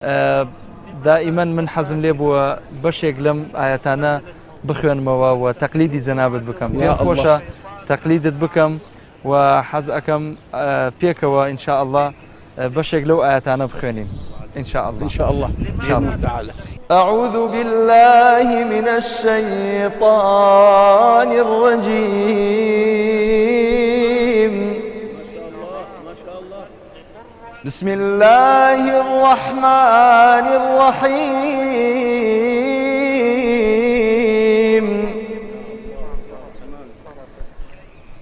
دائما من حەزم لێ بووە بەشێک لەم ئاەتانە بخوێنمەوە و تەقلیدی جەنابەت بکەم پێم خۆشە تەقلیدت بکەم و حەز ئەەکەم پێکەوە ئینشاء الله بەشێک لەو ئاەتانە بخوێنین إن شاء الله بإذن الله تعالى. أعوذ بالله من الشيطان الرجيم. بسم الله الرحمن الرحيم.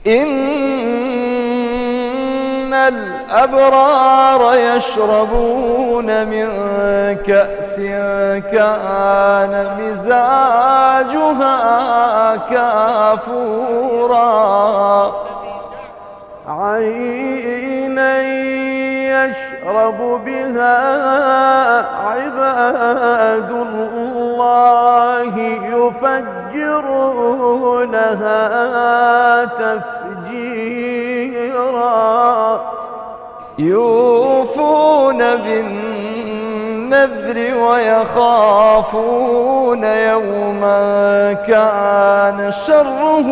إن الأبرار يشربون من كأس كان مزاجها كافورا عينا يشرب بها عباد الله يفجرونها تفجيرا يوفون بالنذر ويخافون يوما كان شره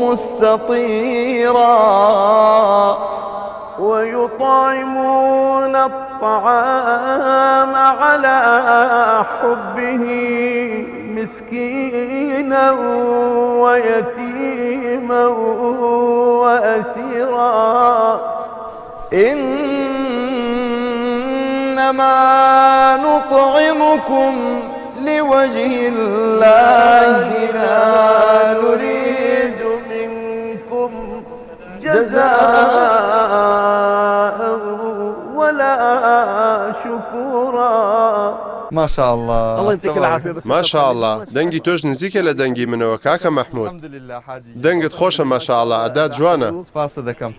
مستطيرا ويطعمون الطعام على حبه مسكينا ويتيما وأسيرا إنما نطعمكم لوجه الله لا نريد منكم جزاء ولا شكورا. ما شاء الله. الله يعطيك العافية. بس ما شاء الله دەنگی تۆش نزیکە لە دەنگی منەوە کاکە مەحموود. الحمد لله حاجی دەنگت خۆشە ما شاء الله ئەدات جوانە. سپاس دەکەم.